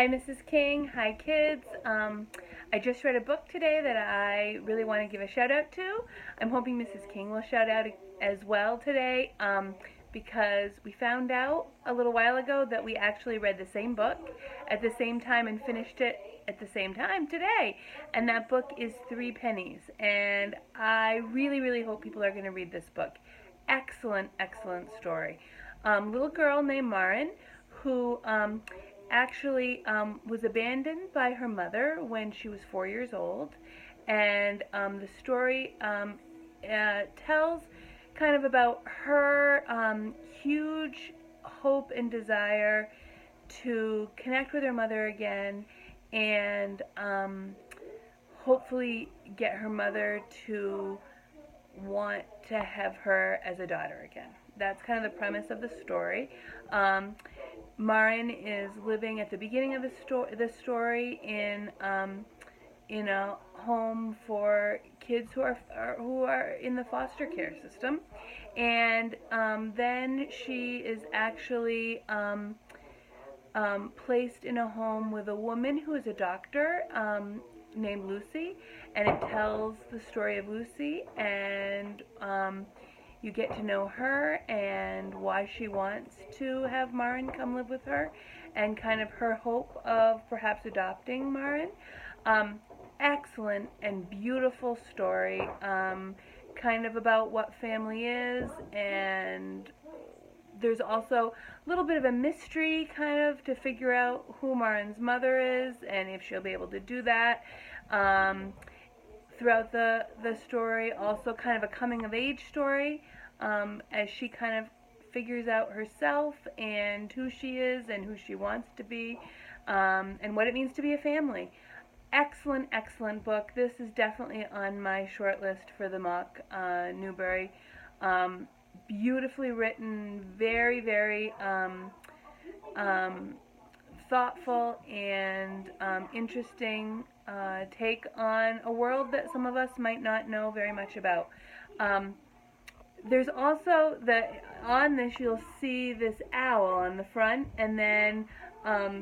Hi, Mrs. King. Hi, kids. I just read a book today that I really want to give a shout out to. I'm hoping Mrs. King will shout out as well today because we found out a little while ago that we actually read the same book at the same time and finished it at the same time today. And that book is Pennies. And I really, really hope people are going to read this book. Excellent, excellent story. Little girl named Marin who actually was abandoned by her mother when she was 4 years old. And the story tells kind of about her huge hope and desire to connect with her mother again and hopefully get her mother to want to have her as a daughter again. That's kind of the premise of the story. Marin is living at the beginning of the story in a home for kids who are in the foster care system, and then she is actually placed in a home with a woman who is a doctor named Lucy, and it tells the story of Lucy, and you get to know her and why she wants to have Marin come live with her, and kind of her hope of perhaps adopting Marin. Excellent and beautiful story, kind of about what family is, and there's also a little bit of a mystery kind of to figure out who Marin's mother is and if she'll be able to do that. Throughout the story, also kind of a coming of age story, as she kind of figures out herself and who she is and who she wants to be, and what it means to be a family. Excellent, excellent book. This is definitely on my short list for the Mock Newbery. Beautifully written, very, very thoughtful and interesting take on a world that some of us might not know very much about. There's also on this you'll see this owl on the front, and then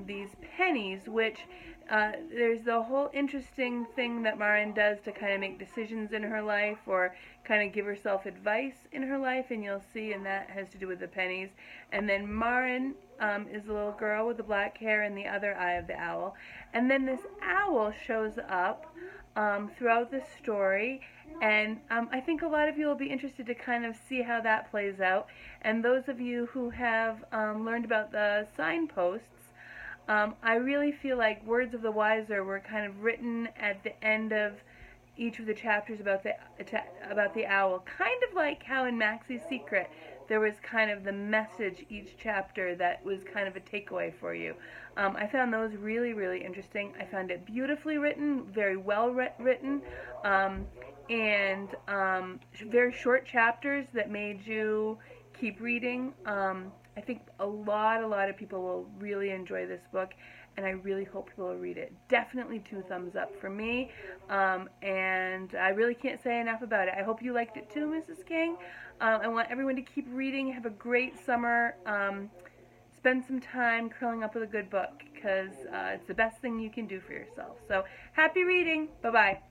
these pennies, which there's the whole interesting thing that Marin does to kind of make decisions in her life or kind of give herself advice in her life, and you'll see, and that has to do with the pennies. And then Marin is a little girl with the black hair and the other eye of the owl. And then this owl shows up throughout the story, and I think a lot of you will be interested to kind of see how that plays out. And those of you who have learned about the signposts, I really feel like words of the wiser were kind of written at the end of each of the chapters about the owl, kind of like how in Maxie's Secret there was kind of the message each chapter that was kind of a takeaway for you. I found those really, really interesting. I found it beautifully written, very well written, and very short chapters that made you keep reading. I think a lot of people will really enjoy this book, and I really hope people will read it. Definitely 2 thumbs up for me, and I really can't say enough about it. I hope you liked it too, Mrs. King. I want everyone to keep reading. Have a great summer. Spend some time curling up with a good book, because it's the best thing you can do for yourself. So happy reading. Bye-bye.